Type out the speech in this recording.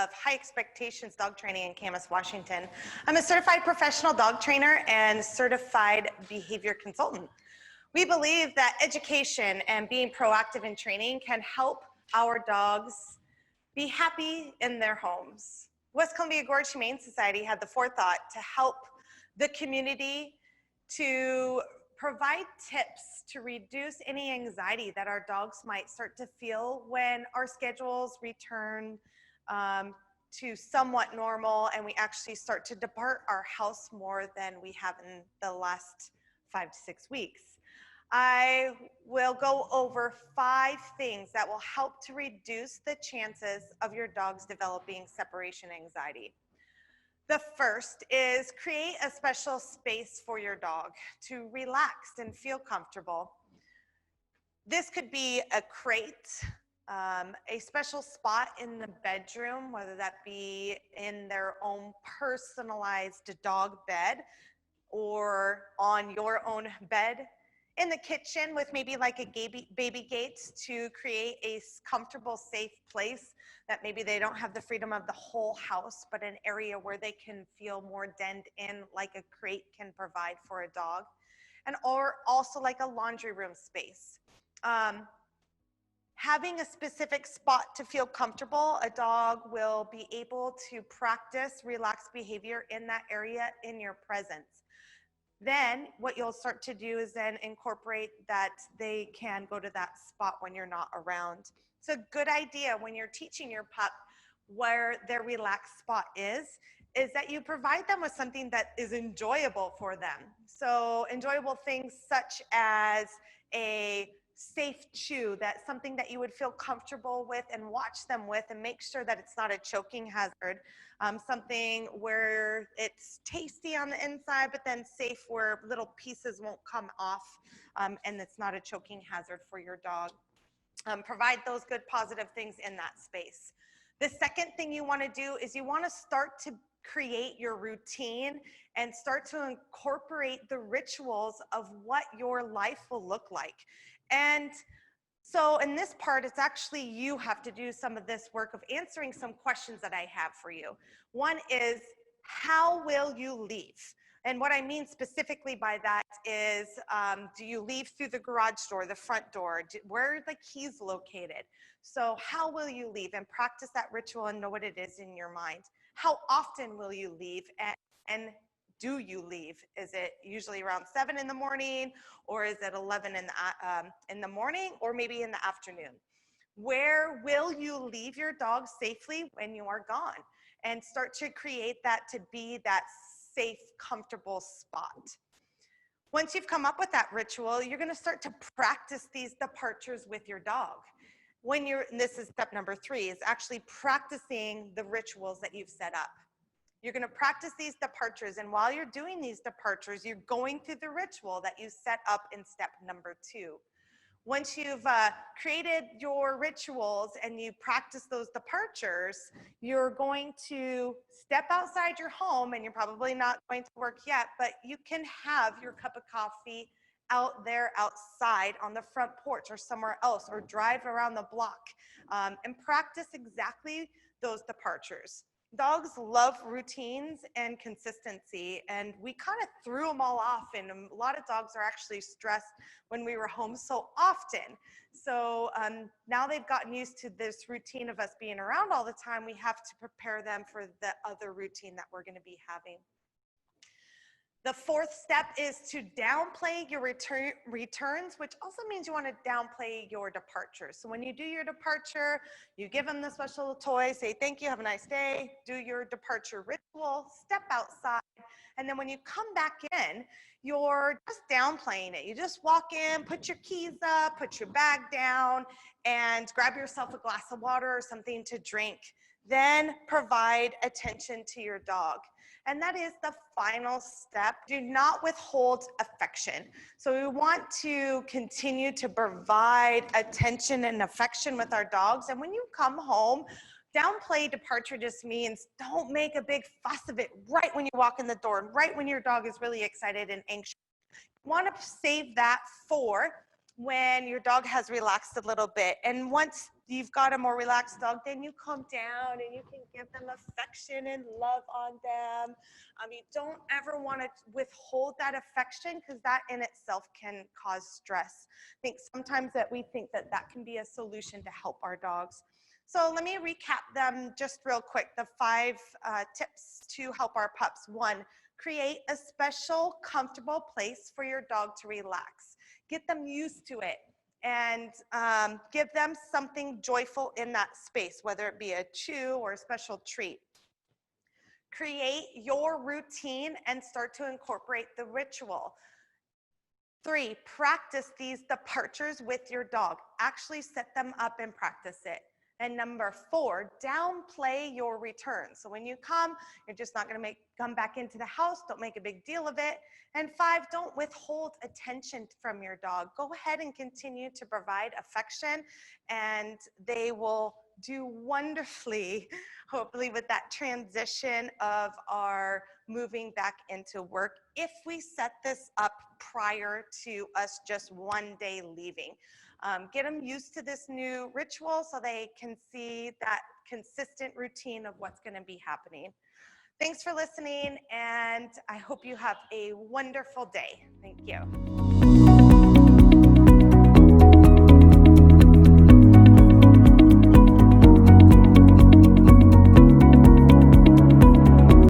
of High Expectations Dog Training in Camas, Washington. I'm a certified professional dog trainer and certified behavior consultant. We believe that education and being proactive in training can help our dogs be happy in their homes. West Columbia Gorge Humane Society had the forethought to help the community to provide tips to reduce any anxiety that our dogs might start to feel when our schedules return to somewhat normal and we actually start to depart our house more than we have in the last 5 to 6 weeks. I will go over 5 things that will help to reduce the chances of your dogs developing separation anxiety. The first is create a special space for your dog to relax and feel comfortable. This could be a crate, a special spot in the bedroom, whether that be in their own personalized dog bed or on your own bed. In the kitchen with maybe like a baby gate to create a comfortable, safe place that maybe they don't have the freedom of the whole house, but an area where they can feel more denned in like a crate can provide for a dog. And or also like a laundry room space. Having a specific spot to feel comfortable, a dog will be able to practice relaxed behavior in that area in your presence. Then what you'll start to do is then incorporate that they can go to that spot when you're not around. It's a good idea when you're teaching your pup where their relaxed spot is that you provide them with something that is enjoyable for them. So enjoyable things such as a safe chew, that's something that you would feel comfortable with and watch them with and make sure that it's not a choking hazard. Something where it's tasty on the inside, but then safe where little pieces won't come off and it's not a choking hazard for your dog. Provide those good positive things in that space. The second thing you want to do is you want to start to create your routine and start to incorporate the rituals of what your life will look like. And so in this part, it's actually you have to do some of this work of answering some questions that I have for you. One is, how will you leave? And what I mean specifically by that is, do you leave through the garage door, the front door? Where are the keys located? So how will you leave? And practice that ritual and know what it is in your mind. How often will you leave? And do you leave? Is it usually around 7 in the morning, or is it 11 in the morning, or maybe in the afternoon? Where will you leave your dog safely when you are gone? And start to create that to be that safe, comfortable spot. Once you've come up with that ritual, you're going to start to practice these departures with your dog. And this is step number 3, is actually practicing the rituals that you've set up. You're going to practice these departures, and while you're doing these departures, you're going through the ritual that you set up in step number 2. Once you've created your rituals and you practice those departures, you're going to step outside your home, and you're probably not going to work yet, but you can have your cup of coffee out there outside on the front porch or somewhere else, or drive around the block and practice exactly those departures. Dogs love routines and consistency, and we kind of threw them all off, and a lot of dogs are actually stressed when we were home so often. So now they've gotten used to this routine of us being around all the time. We have to prepare them for the other routine that we're going to be having. The 4th step is to downplay your returns, which also means you want to downplay your departures. So when you do your departure, you give them the special toy, say thank you, have a nice day, do your departure ritual, step outside, and then when you come back in, you're just downplaying it. You just walk in, put your keys up, put your bag down, and grab yourself a glass of water or something to drink. Then provide attention to your dog. And that is the final step. Do not withhold affection. So we want to continue to provide attention and affection with our dogs. And when you come home, downplay departure just means don't make a big fuss of it right when you walk in the door, right when your dog is really excited and anxious. You want to save that for when your dog has relaxed a little bit. And once you've got a more relaxed dog, then you calm down and you can give them affection and love on them. You don't ever want to withhold that affection, because that in itself can cause stress. I think sometimes that we think that that can be a solution to help our dogs. So let me recap them just real quick. The 5 tips to help our pups. 1, create a special, comfortable place for your dog to relax. Get them used to it, and give them something joyful in that space, whether it be a chew or a special treat. Create your routine and start to incorporate the ritual. 3, practice these departures with your dog. Actually set them up and practice it. And number 4, downplay your return. So when you come, you're just not going to come back into the house. Don't make a big deal of it. And 5, don't withhold attention from your dog. Go ahead and continue to provide affection, and they will do wonderfully, hopefully, with that transition of our moving back into work, if we set this up prior to us just one day leaving. Get them used to this new ritual so they can see that consistent routine of what's going to be happening. Thanks for listening, and I hope you have a wonderful day. Thank you.